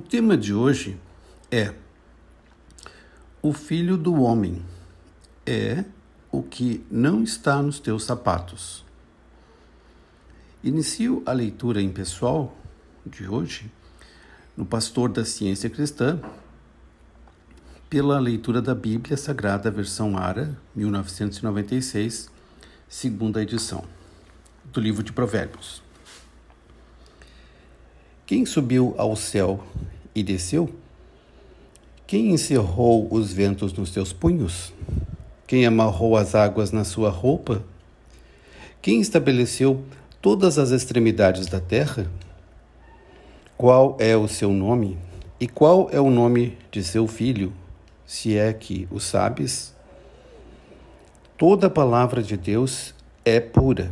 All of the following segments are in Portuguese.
tema de hoje é: o filho do homem é o que não está nos teus sapatos. Inicio a leitura em pessoal de hoje no Pastor da Ciência Cristã, pela leitura da Bíblia Sagrada, versão ARA, 1996, segunda edição, do livro de Provérbios. Quem subiu ao céu e desceu? Quem encerrou os ventos nos seus punhos? Quem amarrou as águas na sua roupa? Quem estabeleceu todas as extremidades da terra? Qual é o seu nome? E qual é o nome de seu filho, se é que o sabes? Toda a palavra de Deus é pura.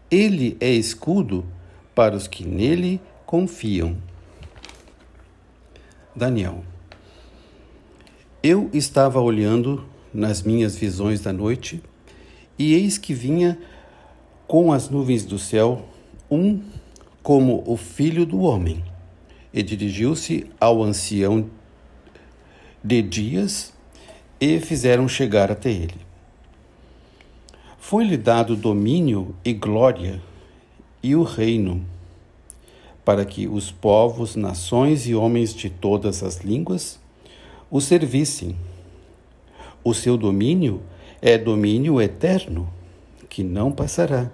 Ele é escudo para os que nele confiam. Daniel. Eu estava olhando nas minhas visões da noite, e eis que vinha com as nuvens do céu como o filho do homem, e dirigiu-se ao ancião de dias, e fizeram chegar até ele. Foi-lhe dado domínio e glória e o reino, para que os povos, nações e homens de todas as línguas o servissem. O seu domínio é domínio eterno, que não passará,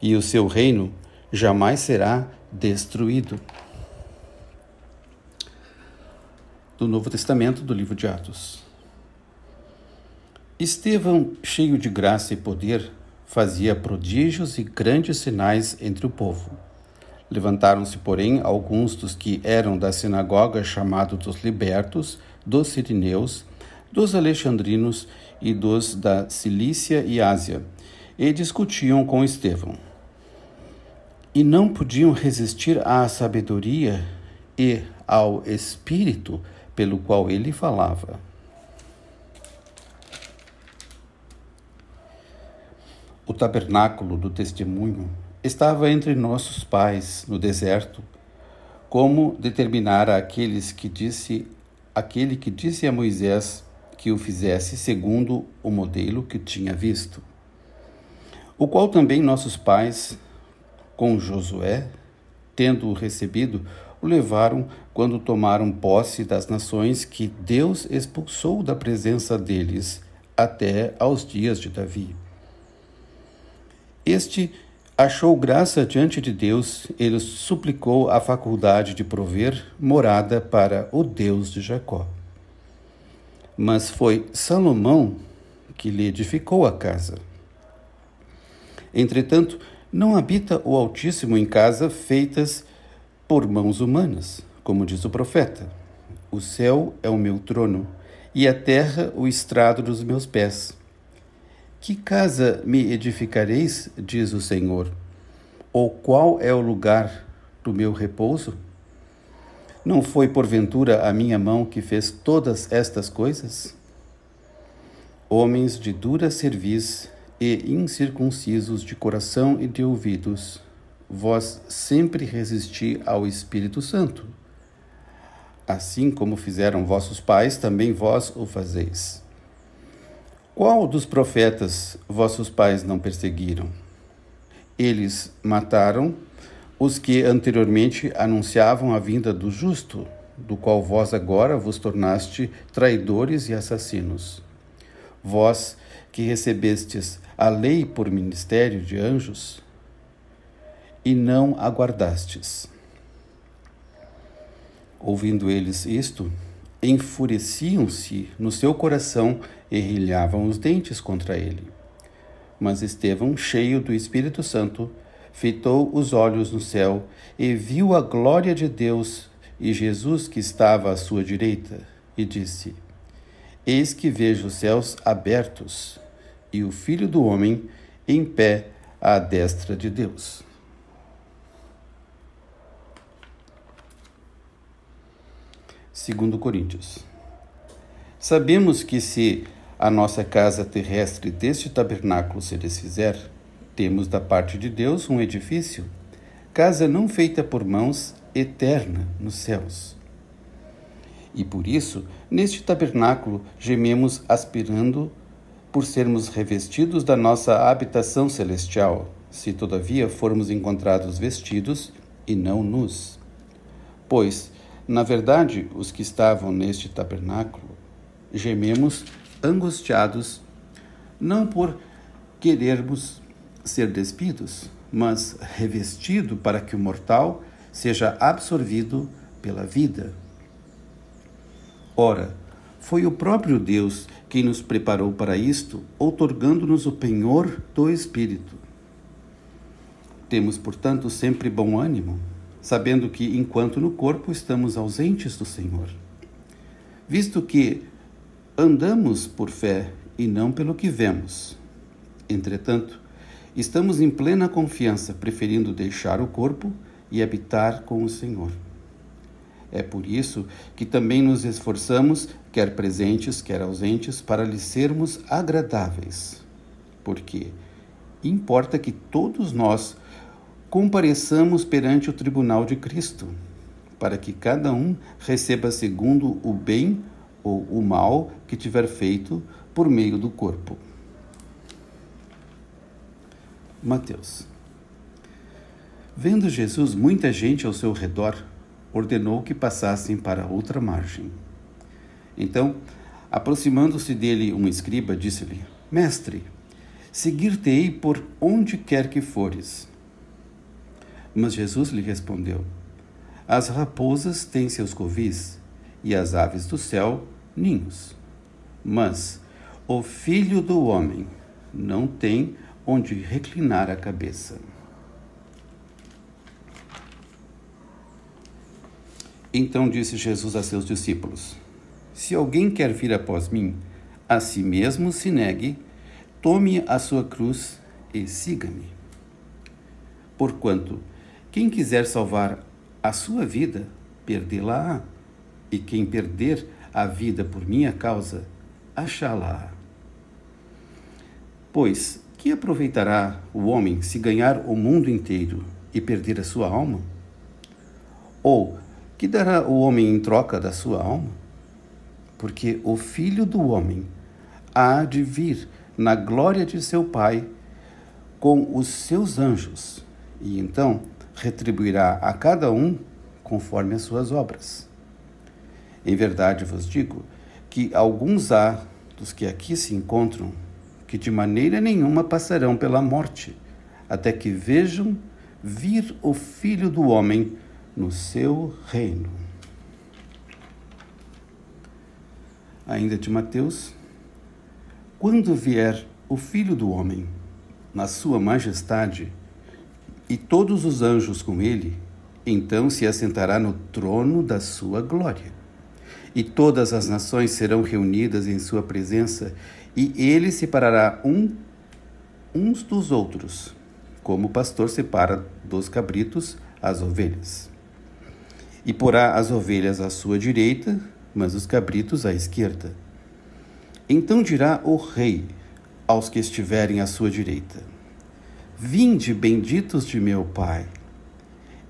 e o seu reino jamais será destruído. Do Novo Testamento, do livro de Atos. Estevão, cheio de graça e poder, fazia prodígios e grandes sinais entre o povo. Levantaram-se, porém, alguns dos que eram da sinagoga, chamados dos libertos, dos sirineus, dos alexandrinos e dos da Cilícia e Ásia, e discutiam com Estevão. E não podiam resistir à sabedoria e ao espírito pelo qual ele falava. O tabernáculo do testemunho estava entre nossos pais no deserto, como determinara aquele que disse a Moisés que o fizesse segundo o modelo que tinha visto, o qual também nossos pais, com Josué, tendo-o recebido, o levaram quando tomaram posse das nações que Deus expulsou da presença deles até aos dias de Davi. Este achou graça diante de Deus, ele suplicou a faculdade de prover morada para o Deus de Jacó. Mas foi Salomão que lhe edificou a casa. Entretanto, não habita o Altíssimo em casa feitas por mãos humanas, como diz o profeta. O céu é o meu trono, e a terra o estrado dos meus pés. Que casa me edificareis, diz o Senhor? Ou qual é o lugar do meu repouso? Não foi porventura a minha mão que fez todas estas coisas? Homens de dura cerviz e incircuncisos de coração e de ouvidos, vós sempre resisti ao Espírito Santo. Assim como fizeram vossos pais, também vós o fazeis. Qual dos profetas vossos pais não perseguiram? Eles mataram os que anteriormente anunciavam a vinda do justo, do qual vós agora vos tornaste traidores e assassinos. Vós que recebestes a lei por ministério de anjos e não aguardastes. Ouvindo eles isto, enfureciam-se no seu coração e rilhavam os dentes contra ele. Mas Estevão, cheio do Espírito Santo, fitou os olhos no céu e viu a glória de Deus e Jesus que estava à sua direita, e disse: Eis que vejo os céus abertos e o Filho do Homem em pé à destra de Deus. Segundo Coríntios. Sabemos que se a nossa casa terrestre deste tabernáculo se desfizer, temos da parte de Deus um edifício, casa não feita por mãos, eterna nos céus. E por isso, neste tabernáculo, gememos aspirando por sermos revestidos da nossa habitação celestial, se todavia formos encontrados vestidos e não nus. Pois, na verdade, os que estavam neste tabernáculo, gememos angustiados, não por querermos ser despidos, mas revestido para que o mortal seja absorvido pela vida. Ora, foi o próprio Deus quem nos preparou para isto, outorgando-nos o penhor do Espírito. Temos, portanto, sempre bom ânimo, sabendo que, enquanto no corpo, estamos ausentes do Senhor, visto que andamos por fé e não pelo que vemos. Entretanto, estamos em plena confiança, preferindo deixar o corpo e habitar com o Senhor. É por isso que também nos esforçamos, quer presentes, quer ausentes, para lhe sermos agradáveis. Porque importa que todos nós compareçamos perante o tribunal de Cristo, para que cada um receba segundo o bem ou o mal que tiver feito por meio do corpo. Mateus. Vendo Jesus muita gente ao seu redor, ordenou que passassem para outra margem. Então, aproximando-se dele um escriba, disse-lhe: Mestre, seguir-te-ei por onde quer que fores. Mas Jesus lhe respondeu: As raposas têm seus covis, e as aves do céu ninhos. Mas o Filho do Homem não tem onde reclinar a cabeça. Então disse Jesus a seus discípulos: Se alguém quer vir após mim, a si mesmo se negue, tome a sua cruz e siga-me. Porquanto, quem quiser salvar a sua vida, perdê-la-á, e quem perder a vida por minha causa, achá-la-á. Pois, que aproveitará o homem se ganhar o mundo inteiro e perder a sua alma? Ou, que dará o homem em troca da sua alma? Porque o Filho do Homem há de vir na glória de seu Pai com os seus anjos, e então retribuirá a cada um conforme as suas obras. Em verdade vos digo que alguns há dos que aqui se encontram que de maneira nenhuma passarão pela morte, até que vejam vir o Filho do Homem no seu reino. Ainda de Mateus: Quando vier o Filho do Homem, na sua majestade, e todos os anjos com ele, então se assentará no trono da sua glória. E todas as nações serão reunidas em sua presença, e ele separará uns dos outros, como o pastor separa dos cabritos as ovelhas. E porá as ovelhas à sua direita, mas os cabritos à esquerda. Então dirá o rei aos que estiverem à sua direita: Vinde, benditos de meu Pai,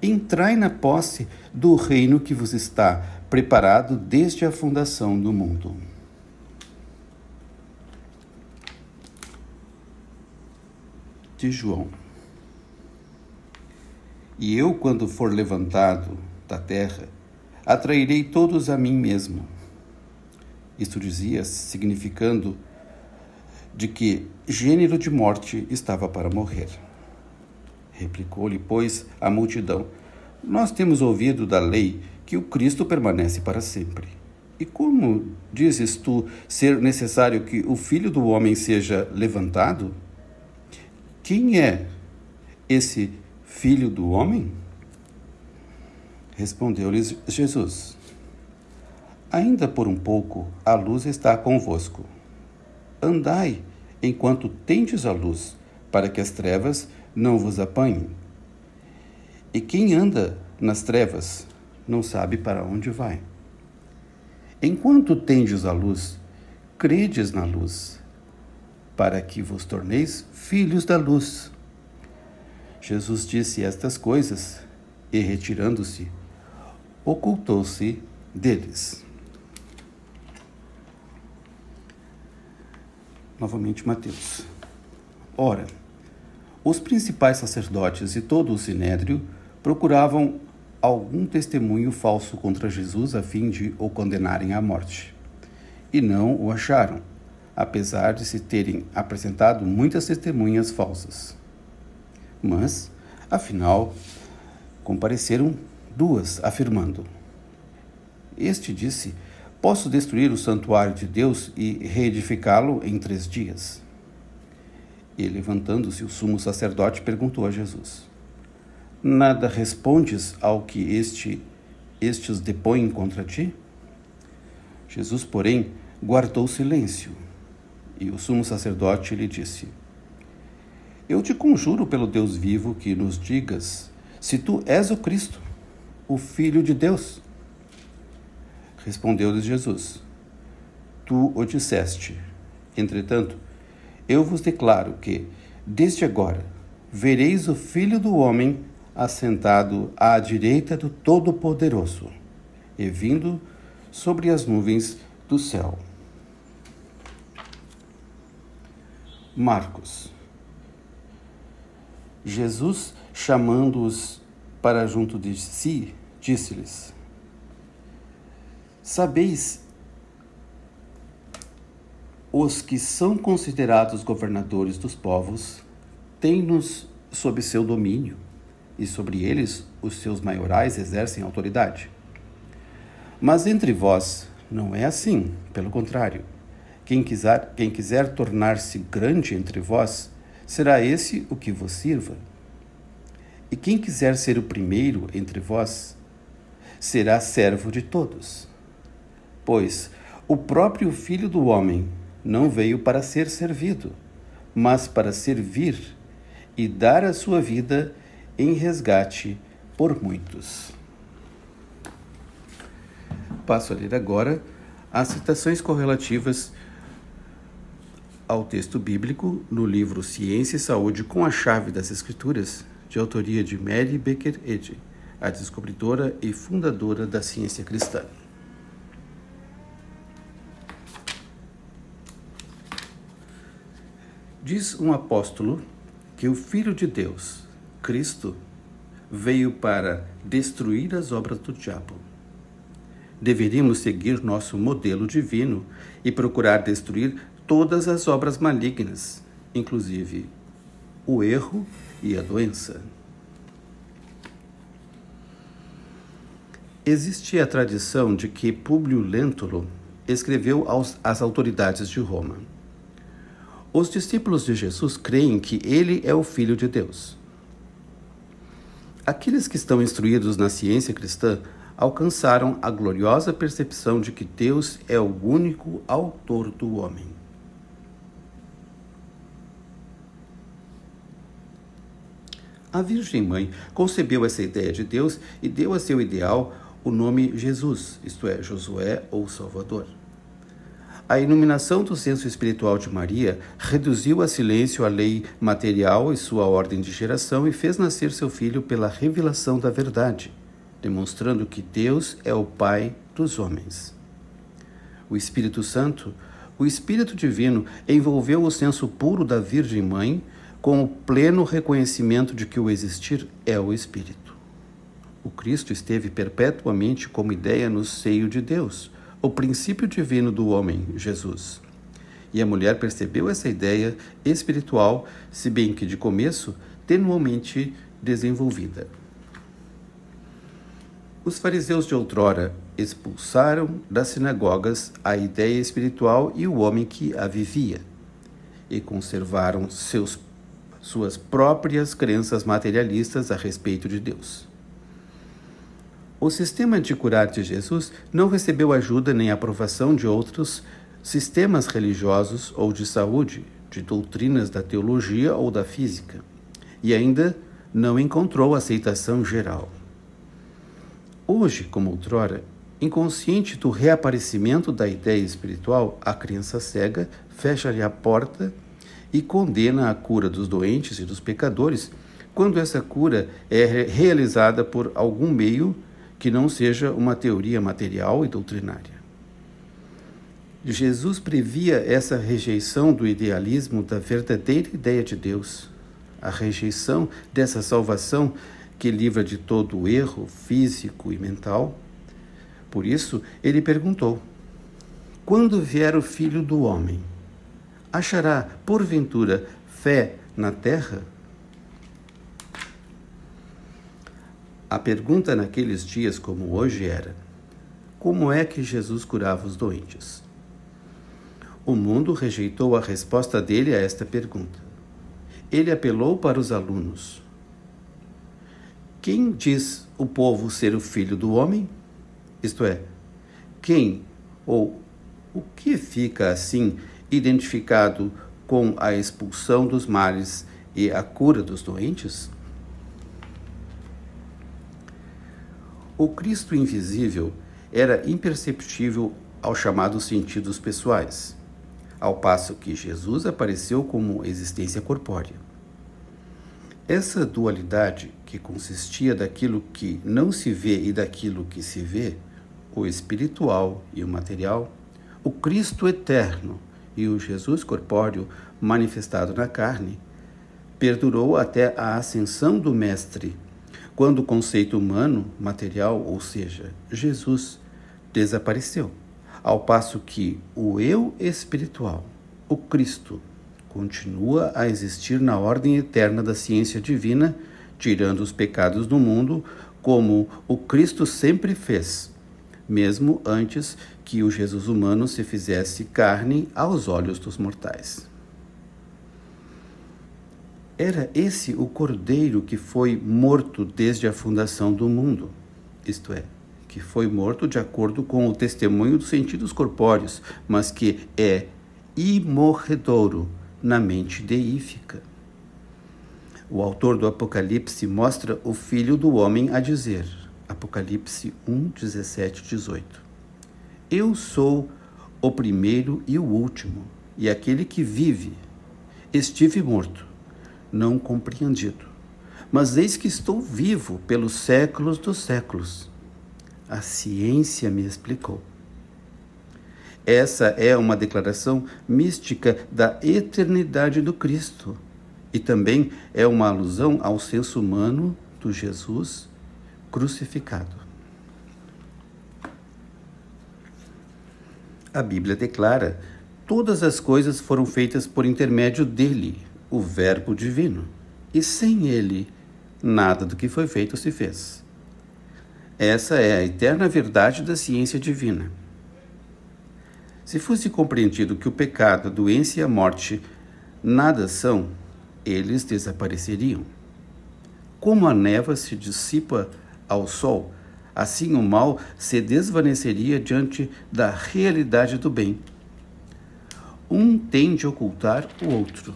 entrai na posse do reino que vos está preparado desde a fundação do mundo. De João. E eu, quando for levantado da terra, atrairei todos a mim mesmo. Isto dizia, significando de que gênero de morte estava para morrer. Replicou-lhe, pois, a multidão: Nós temos ouvido da lei que o Cristo permanece para sempre. E como dizes tu ser necessário que o Filho do Homem seja levantado? Quem é esse Filho do Homem? Respondeu-lhes Jesus: Ainda por um pouco a luz está convosco. Andai enquanto tendes a luz, para que as trevas não vos apanhem. E quem anda nas trevas não sabe para onde vai. Enquanto tendes a luz, credes na luz, para que vos torneis filhos da luz. Jesus disse estas coisas e, retirando-se, ocultou-se deles. Novamente Mateus. Ora, os principais sacerdotes e todo o sinédrio procuravam algum testemunho falso contra Jesus a fim de o condenarem à morte. E não o acharam, apesar de se terem apresentado muitas testemunhas falsas. Mas, afinal, compareceram 2, afirmando: Este disse: Posso destruir o santuário de Deus e reedificá-lo em 3 dias. E, levantando-se, o sumo sacerdote perguntou a Jesus: Nada respondes ao que estes depõem contra ti? Jesus, porém, guardou silêncio. E o sumo sacerdote lhe disse: Eu te conjuro pelo Deus vivo que nos digas se tu és o Cristo, o Filho de Deus. Respondeu-lhes Jesus: Tu o disseste. Entretanto, eu vos declaro que, desde agora, vereis o Filho do Homem assentado à direita do Todo-Poderoso e vindo sobre as nuvens do céu. Marcos. Jesus, chamando-os para junto de si, disse-lhes: Sabeis, os que são considerados governadores dos povos têm-nos sob seu domínio, e sobre eles os seus maiorais exercem autoridade. Mas entre vós não é assim, pelo contrário. Quem quiser tornar-se grande entre vós, será esse o que vos sirva. E quem quiser ser o primeiro entre vós, será servo de todos. Pois o próprio Filho do Homem não veio para ser servido, mas para servir e dar a sua vida em resgate por muitos. Passo a ler agora as citações correlativas ao texto bíblico no livro Ciência e Saúde com a Chave das Escrituras, de autoria de Mary Baker Eddy, a descobridora e fundadora da ciência cristã. Diz um apóstolo que o Filho de Deus, Cristo, veio para destruir as obras do diabo. Deveríamos seguir nosso modelo divino e procurar destruir todas as obras malignas, inclusive o erro e a doença. Existe a tradição de que Públio Lentulus escreveu às autoridades de Roma: Os discípulos de Jesus creem que ele é o Filho de Deus. Aqueles que estão instruídos na ciência cristã alcançaram a gloriosa percepção de que Deus é o único autor do homem. A Virgem Mãe concebeu essa ideia de Deus e deu a seu ideal o nome Jesus, isto é, Josué ou Salvador. A iluminação do senso espiritual de Maria reduziu a silêncio a lei material e sua ordem de geração e fez nascer seu filho pela revelação da verdade, demonstrando que Deus é o Pai dos homens. O Espírito Santo, o Espírito Divino, envolveu o senso puro da Virgem Mãe com o pleno reconhecimento de que o existir é o Espírito. O Cristo esteve perpetuamente como ideia no seio de Deus, o princípio divino do homem, Jesus. E a mulher percebeu essa ideia espiritual, se bem que de começo tenuamente desenvolvida. Os fariseus de outrora expulsaram das sinagogas a ideia espiritual e o homem que a vivia, e conservaram suas próprias crenças materialistas a respeito de Deus. O sistema de curar de Jesus não recebeu ajuda nem aprovação de outros sistemas religiosos ou de saúde, de doutrinas da teologia ou da física, e ainda não encontrou aceitação geral. Hoje, como outrora, inconsciente do reaparecimento da ideia espiritual, a crença cega fecha-lhe a porta e condena a cura dos doentes e dos pecadores quando essa cura é realizada por algum meio que não seja uma teoria material e doutrinária. Jesus previa essa rejeição do idealismo da verdadeira ideia de Deus, a rejeição dessa salvação que livra de todo o erro físico e mental. Por isso, ele perguntou: quando vier o Filho do Homem, achará, porventura, fé na terra? A pergunta naqueles dias, como hoje, era: como é que Jesus curava os doentes? O mundo rejeitou a resposta dele a esta pergunta. Ele apelou para os alunos: quem diz o povo ser o Filho do Homem? Isto é, quem ou o que fica assim identificado com a expulsão dos males e a cura dos doentes? O Cristo invisível era imperceptível aos chamados sentidos pessoais, ao passo que Jesus apareceu como existência corpórea. Essa dualidade, que consistia daquilo que não se vê e daquilo que se vê, o espiritual e o material, o Cristo eterno e o Jesus corpóreo manifestado na carne, perdurou até a ascensão do Mestre, quando o conceito humano, material, ou seja, Jesus, desapareceu, ao passo que o eu espiritual, o Cristo, continua a existir na ordem eterna da ciência divina, tirando os pecados do mundo, como o Cristo sempre fez, mesmo antes que o Jesus humano se fizesse carne aos olhos dos mortais. Era esse o Cordeiro que foi morto desde a fundação do mundo, isto é, que foi morto de acordo com o testemunho dos sentidos corpóreos, mas que é imorredouro na mente deífica. O autor do Apocalipse mostra o Filho do Homem a dizer, Apocalipse 1, 17, 18: eu sou o primeiro e o último, e aquele que vive. Estive morto, não compreendido, mas eis que estou vivo pelos séculos dos séculos. A ciência me explicou. Essa é uma declaração mística da eternidade do Cristo e também é uma alusão ao senso humano do Jesus crucificado. A Bíblia declara: todas as coisas foram feitas por intermédio dele, o Verbo divino, e sem ele, nada do que foi feito se fez. Essa é a eterna verdade da ciência divina. Se fosse compreendido que o pecado, a doença e a morte nada são, eles desapareceriam. Como a névoa se dissipa ao sol, assim o mal se desvaneceria diante da realidade do bem. Um tende a ocultar o outro.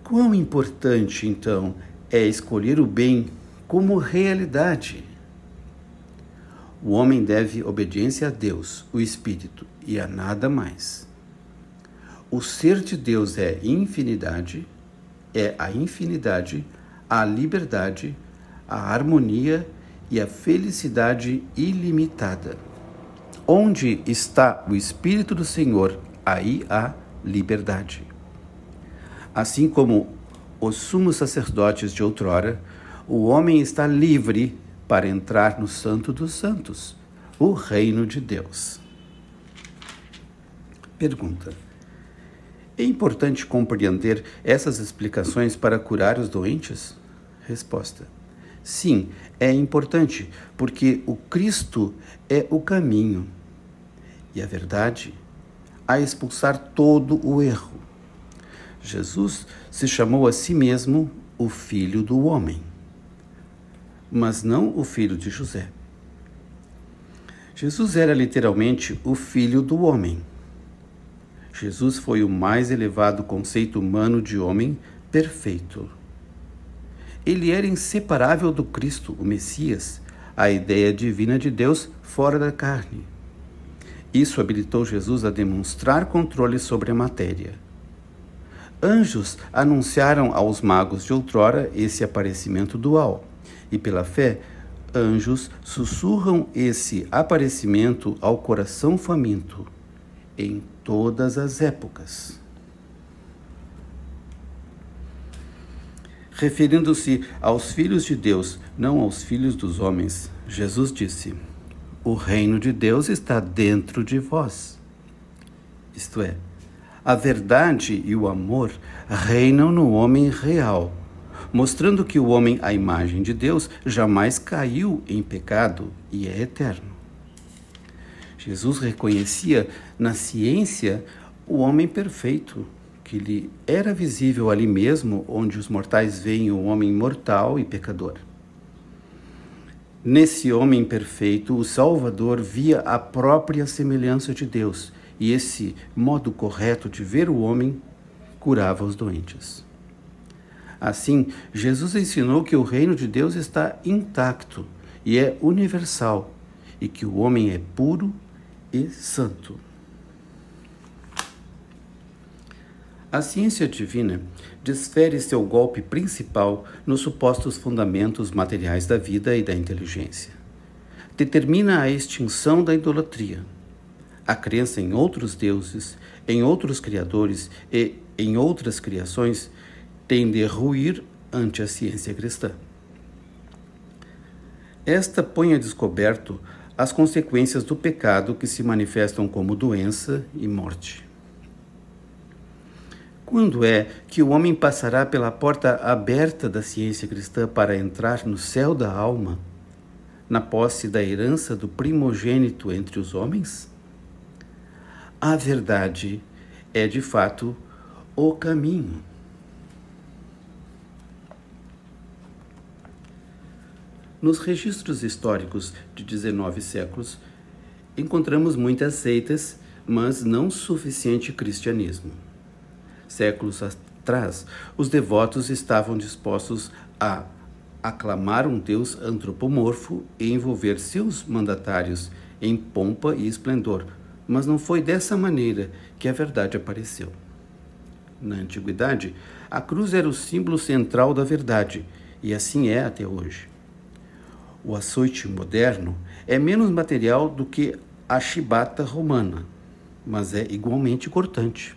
Quão importante, então, é escolher o bem como realidade? O homem deve obediência a Deus, o Espírito, e a nada mais. O ser de Deus é infinidade, é a infinidade, a liberdade, a harmonia e a felicidade ilimitada. Onde está o Espírito do Senhor, aí há liberdade. Assim como os sumos sacerdotes de outrora, o homem está livre para entrar no Santo dos Santos, o reino de Deus. Pergunta: é importante compreender essas explicações para curar os doentes? Resposta: sim, é importante, porque o Cristo é o caminho e a verdade a expulsar todo o erro. Jesus se chamou a si mesmo o Filho do Homem, mas não o filho de José. Jesus era literalmente o Filho do Homem. Jesus foi o mais elevado conceito humano de homem perfeito. Ele era inseparável do Cristo, o Messias, a ideia divina de Deus fora da carne. Isso habilitou Jesus a demonstrar controle sobre a matéria. Anjos anunciaram aos magos de outrora esse aparecimento dual, e pela fé, anjos sussurram esse aparecimento ao coração faminto em todas as épocas. Referindo-se aos filhos de Deus, não aos filhos dos homens, Jesus disse: o reino de Deus está dentro de vós. Isto é, a verdade e o amor reinam no homem real, mostrando que o homem, à imagem de Deus, jamais caiu em pecado e é eterno. Jesus reconhecia na ciência o homem perfeito, que lhe era visível ali mesmo, onde os mortais veem o homem mortal e pecador. Nesse homem perfeito, o Salvador via a própria semelhança de Deus, e esse modo correto de ver o homem curava os doentes. Assim, Jesus ensinou que o reino de Deus está intacto e é universal, e que o homem é puro e santo. A ciência divina desfere seu golpe principal nos supostos fundamentos materiais da vida e da inteligência. Determina a extinção da idolatria. A crença em outros deuses, em outros criadores e em outras criações tende a ruir ante a ciência cristã. Esta põe a descoberto as consequências do pecado que se manifestam como doença e morte. Quando é que o homem passará pela porta aberta da ciência cristã para entrar no céu da alma, na posse da herança do primogênito entre os homens? A verdade é, de fato, o caminho. Nos registros históricos de 19 séculos, encontramos muitas seitas, mas não suficiente cristianismo. Séculos atrás, os devotos estavam dispostos a aclamar um Deus antropomorfo e envolver seus mandatários em pompa e esplendor, mas não foi dessa maneira que a verdade apareceu. Na antiguidade, a cruz era o símbolo central da verdade, e assim é até hoje. O açoite moderno é menos material do que a chibata romana, mas é igualmente cortante.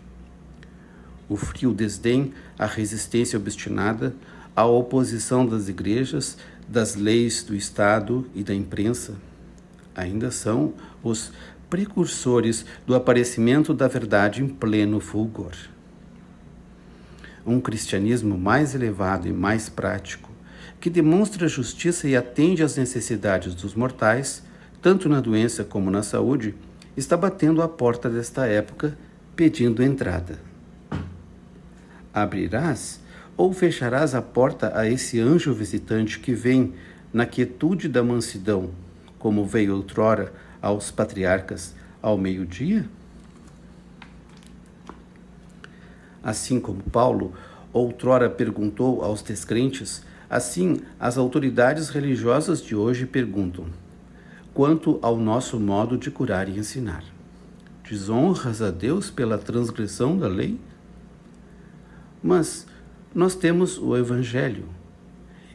O frio desdém, a resistência obstinada, a oposição das igrejas, das leis do Estado e da imprensa ainda são os precursores do aparecimento da verdade em pleno fulgor. Um cristianismo mais elevado e mais prático, que demonstra justiça e atende às necessidades dos mortais, tanto na doença como na saúde, está batendo à porta desta época, pedindo entrada. Abrirás ou fecharás a porta a esse anjo visitante que vem na quietude da mansidão, como veio outrora aos patriarcas ao meio-dia? Assim como Paulo outrora perguntou aos descrentes, assim as autoridades religiosas de hoje perguntam: quanto ao nosso modo de curar e ensinar, desonras a Deus pela transgressão da lei? Mas nós temos o Evangelho,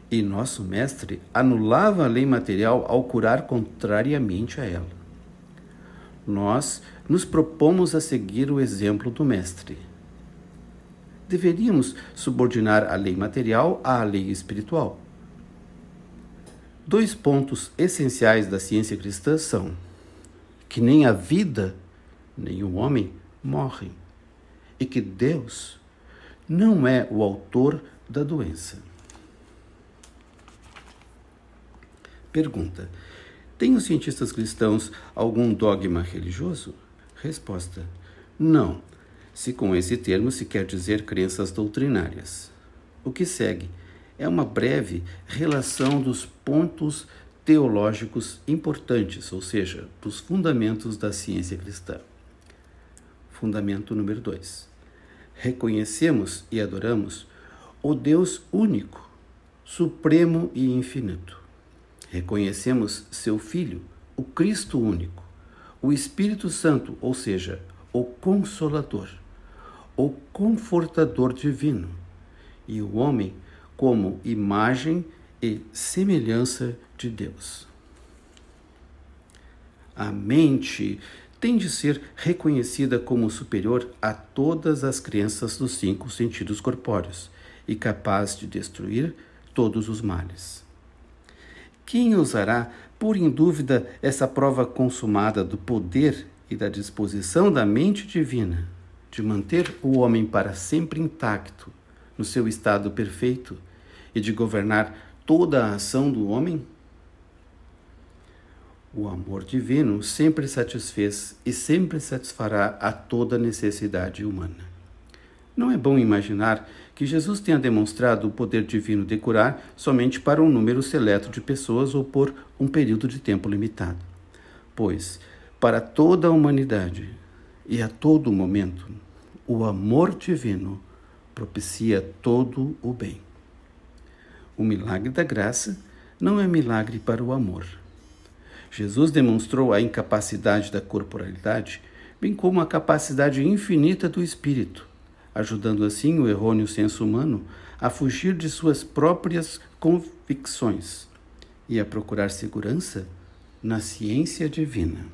e nosso mestre anulava a lei material ao curar contrariamente a ela. Nós nos propomos a seguir o exemplo do mestre. Deveríamos subordinar a lei material à lei espiritual. 2 pontos essenciais da ciência cristã são que nem a vida, nem o homem morrem, e que Deus não é o autor da doença. Pergunta: têm os cientistas cristãos algum dogma religioso? Resposta: não, se com esse termo se quer dizer crenças doutrinárias. O que segue é uma breve relação dos pontos teológicos importantes, ou seja, dos fundamentos da ciência cristã. Fundamento número 2. Reconhecemos e adoramos o Deus único, supremo e infinito. Reconhecemos seu Filho, o Cristo único, o Espírito Santo, ou seja, o Consolador, o confortador divino, e o homem como imagem e semelhança de Deus. A mente tem de ser reconhecida como superior a todas as crenças dos 5 sentidos corpóreos e capaz de destruir todos os males. Quem ousará pôr em dúvida essa prova consumada do poder e da disposição da mente divina de manter o homem para sempre intacto no seu estado perfeito e de governar toda a ação do homem? O amor divino sempre satisfez e sempre satisfará a toda necessidade humana. Não é bom imaginar que Jesus tenha demonstrado o poder divino de curar somente para um número seleto de pessoas ou por um período de tempo limitado, pois, para toda a humanidade e a todo momento, o amor divino propicia todo o bem. O milagre da graça não é milagre para o amor. Jesus demonstrou a incapacidade da corporalidade, bem como a capacidade infinita do espírito, ajudando assim o errôneo senso humano a fugir de suas próprias convicções e a procurar segurança na ciência divina.